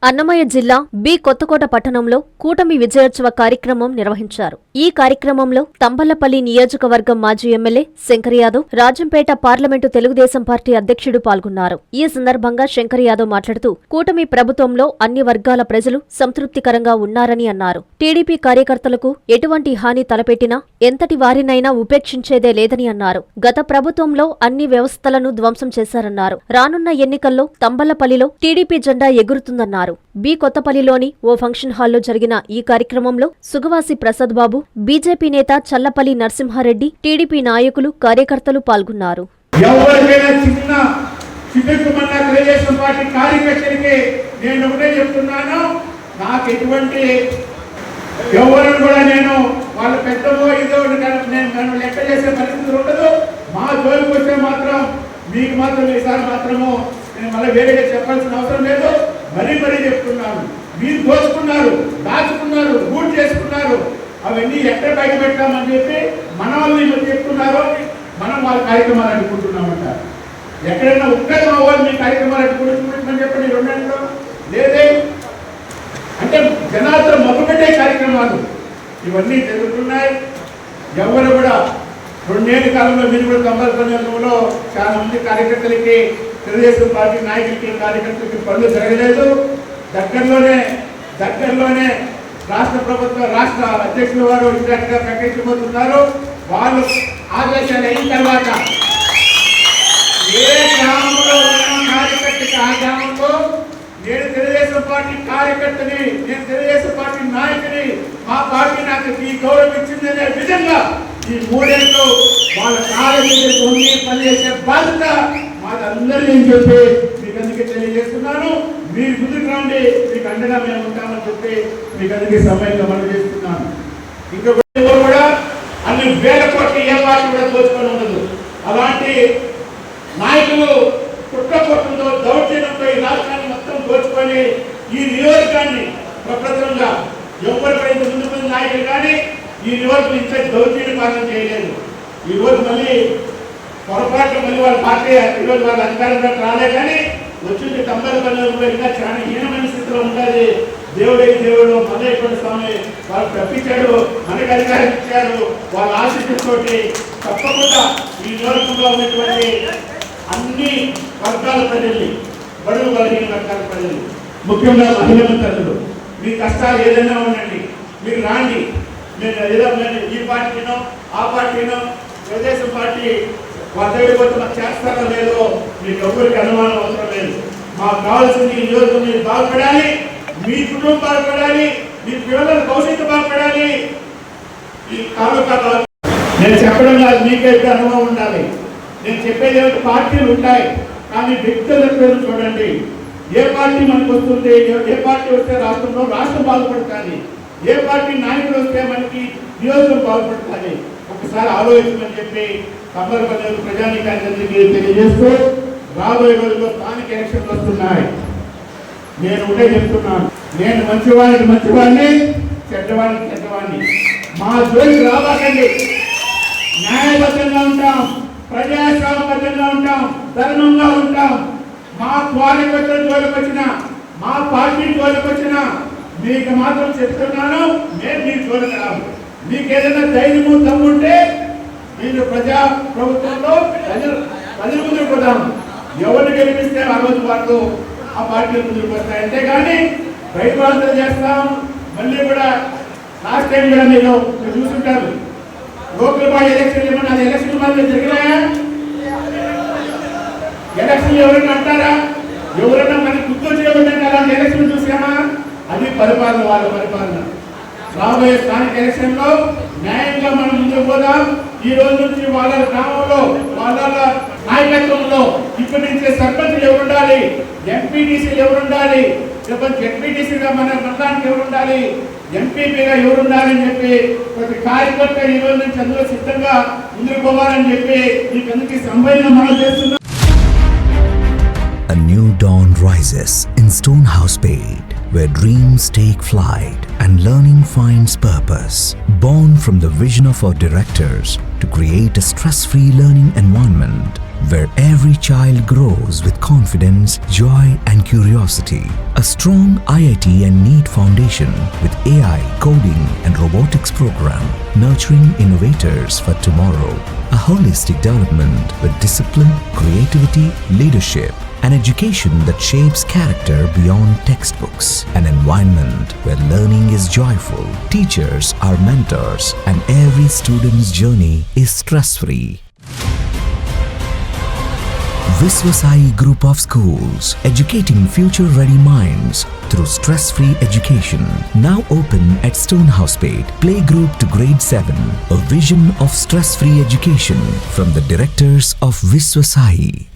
అన్నమయ్య జిల్లా బి కొత్తకోట పట్టణంలో కూటమి విజయోత్సవ కార్యక్రమం నిర్వహించారు. ఈ కార్యక్రమంలో తంబళ్లపల్లి నియోజకవర్గం మాజీ MLA Shankar Yadav, Rajampet parliament Telugu Desam party అధ్యక్షుడు పాల్గొన్నారు. ఈ సందర్భంగా శంకర్ యాదవ్ మాట్లాడుతూ కూటమి ప్రభుత్వంలో అన్ని వర్గాల ప్రజలు సంతృప్తికరంగా ఉన్నారని అన్నారు. టీడీపీ కార్యకర్తలకు ఎటువంటి హాని తలపెట్టినా ఎంతటి వారినైనా ఉపేక్షించేదే లేదని అన్నారు. గత ప్రభుత్వంలో అన్ని వ్యవస్థలను ధ్వంసం చేశారన్నారు. రానున్న ఎన్నికల్లో తంబళ్లపల్లిలో టీడీపీ జెండా ఎగురుతుందన్నారు. బి కొత్తపల్లిలోని ఓ ఫంక్షన్ హాల్లో జరిగిన ఈ కార్యక్రమంలో సుగవాసి ప్రసాద్ బాబు, బీజేపీ నేత చల్లపల్లి నరసింహారెడ్డి, టీడీపీ నాయకులు, కార్యకర్తలు పాల్గొన్నారు. మీకు మాత్రం ఈసారి మాత్రము నేను మళ్ళీ వేరేగా చెప్పాల్సిన అవసరం లేదు. మరీ చెప్తున్నాను, మీరు దోచుకున్నారు, దాచుకున్నారు, రూట్ చేసుకున్నారు, అవన్నీ ఎక్కడ బయట పెట్టామని చెప్పి మన వాళ్ళు చెప్తున్నారు. మనం వాళ్ళ కార్యక్రమాలు అడ్డుకుంటున్నామంట. ఎక్కడైనా ఒక్కడే మా వాళ్ళు మీ కార్యక్రమాలు అడ్డుకుంటున్నామని చెప్పండి. రెండేళ్ళు లేదే అంటే జనాలతో మొదలుపెట్టే కార్యక్రమాలు ఇవన్నీ జరుగుతున్నాయి. ఎవరు కూడా రెండేళ్ల కాలంలో మీరు కూడా తంబళ్లపల్లిలో చాలా మంది కార్యకర్తలకి, తెలుగుదేశం పార్టీ నాయకులకి, కార్యకర్తలకి పనులు జరగలేదు. దగ్గరలోనే రాష్ట్ర ప్రభుత్వ రాష్ట్ర అధ్యక్షుల వారు ఇండైరెక్ట్గా ప్రకటించబోతున్నారు. వాళ్ళు ఆదేశాలు అయిన తర్వాత ఏ గ్రామంలో ఉన్న కార్యకర్తకి ఆ గ్రామంలో నేను తెలుగుదేశం పార్టీ కార్యకర్తని, నేను తెలుగుదేశం పార్టీ నాయకుని, మా పార్టీ నాకు ఈ గౌరవం ఇచ్చిందనే విధంగా ఈ మూడేళ్ళు వాళ్ళ కార్యక్రమం పొంది పనిచేసే బాధ్యత మాదందరినీ చెప్పి మీకు అందుకే తెలియజేస్తున్నాను. మీరు ముందుకు రండి, మీకు అండగా మేము ఉంటామని చెప్పి మీకు అందుకే సమయంగా మనం చేస్తున్నాను. ఇంకా కూడా అన్ని వేల కోట్ల ఏ పార్టీ కూడా దోచుకొని ఉండదు. అలాంటి నాయకులు కుట్రకోటంతో, దౌర్జన్యంతో ఈ రాష్ట్రాన్ని మొత్తం దోచుకొని ఈ నియోజకాన్ని ప్రప్రథమంగా ఎవరికైతే ముందు నాయకులు కానీ ఈ రోజు ఇంత దౌర్జన్య పాలన చేయలేదు. ఈ రోజు మళ్ళీ పొరపాట్లు మళ్ళీ వాళ్ళ పార్టీ ఈరోజు వాళ్ళ అధికారంలో రాలే, కానీ వచ్చింది తంబళ్లపల్లిలో ఇంకా చాలా హీనమైన స్థితిలో ఉండాలి. దేవుడు మల్లయ్య స్వామి వాళ్ళు తప్పించాడు, మనకి అధికారం ఇచ్చారు. వాళ్ళ ఆశీస్సుతోటి తప్పకుండా ఈ నియోజకంలో ఉన్నటువంటి అన్ని వర్గాల ప్రజల్ని, బడుగు బలహీన వర్గాల ప్రజలు, ముఖ్యంగా మహిళల తల్లులు, మీ కష్టాలు ఏదైనా ఉండండి, మీరు రాండి. నేను ఏదో ఈ పార్టీనో ఆ పార్టీనో తెలుగుదేశం పార్టీ వద్దడిపోతే మాకు చేస్తారో లేదో మీకు ఎవరికి అనుమానం అవసరం లేదు. మాకు కావాల్సింది ఈ నియోజకం మీరు బాగుపడాలి, మీ కుటుంబం బాగుపడాలి, మీ పిల్లల భవిష్యత్తు బాగుపడాలి. ఈ తాలూకా నేను చెప్పడం కాదు, మీకైతే అనుభవం ఉండాలి. నేను చెప్పేది ఏమిటి, పార్టీలు ఉంటాయి కానీ వ్యక్తుల పేరు చూడండి. ఏ పార్టీ మనకు వస్తుంది, ఏ పార్టీ వస్తే రాష్ట్రంలో రాష్ట్రం బాగుపడుతుంది, ఏ పార్టీ నాయకులు వస్తే మనకి నియోజకం బాగుపడుతుంది. ఒకసారి ఆలోచించమని చెప్పి తంబళ్లపల్లి ప్రజానీకానికి తెలియజేస్తూ, రాబోయే రోజుల్లో స్థానిక ఎలక్షన్లు వస్తున్నాయి. నేను ఒకటే చెప్తున్నాను, నేను మంచివాడిని, చెడ్డవాడిని. మా జోలికి రాబాకండి. న్యాయబద్ధంగా ఉంటాం, ప్రజాస్వామ్యబద్ధంగా ఉంటాం, ధర్మంగా ఉంటాం. మా కార్యకర్తల జోలికి వచ్చిన, మా పార్టీ జోలికి వచ్చిన మీకు మాత్రం చెప్తున్నాను, నేను మీకు జోలికి రాదు. మీకు ఏదైనా ధైర్యము దమ్ముంటే మీరు ప్రజా ప్రభుత్వంలో ప్రజల ముందుకు పోదాం. ఎవరిని గెలిపిస్తే ఆ రోజు వాళ్ళు ఆ పార్టీల ముందుకు వస్తాయి. అంతేగాని బయటవాళ్ళతో చేస్తాం. మళ్ళీ కూడా లాస్ట్ టైం కూడా మీరు చూసుంటారు, లోకల్ బాడీ ఎలక్షన్ ఏమన్నా అది ఎలక్షన్ మళ్ళీ జరిగినాయా? ఎలక్షన్ ఎవరైనా అంటారా? ఎవరైనా మనకి గుర్తు చేయబడ్డాక అలాంటి ఎలక్షన్ చూసామా? అది పరిపాలన, వాళ్ళ పరిపాలన. రాబోయే స్థానిక ఎలక్షన్లో న్యాయంగా మనం ముందుకు పోదాం. ఈ రోజు నుంచి వాళ్ళ గ్రామంలో, వాళ్ళ నాయకత్వంలో ఇప్పటి నుంచే సర్పంచ్లు ఎవరు ఉండాలి, ఎంపీటీసీలు ఎవరు ఉండాలి, ఎంపీటీసీగా మన మండలానికి ఎవరు ఉండాలి, ఎంపీపీగా ఎవరు ఉండాలని చెప్పి ప్రతి కార్యకర్త ఈ రోజు నుంచి అందులో సిద్ధంగా ముందుకు పోవాలని చెప్పి మీకు అందుకే సంబంధం మనం చేస్తున్నాం. A new dawn rises in Stonehouse Pate, where dreams take flight and learning finds purpose. Born from the vision of our directors, to create a stress-free learning environment where every child grows with confidence, joy and curiosity. A strong IIT and NEET foundation with AI, coding and robotics program, nurturing innovators for tomorrow. A holistic development with discipline, creativity, leadership, an education that shapes character beyond textbooks, an environment where learning is joyful, teachers are mentors, and every student's journey is stress-free. Viswasai Group of Schools, educating future-ready minds through stress-free education. Now open at Stonehousepet, playgroup to grade 7. A vision of stress-free education from the directors of Viswasai.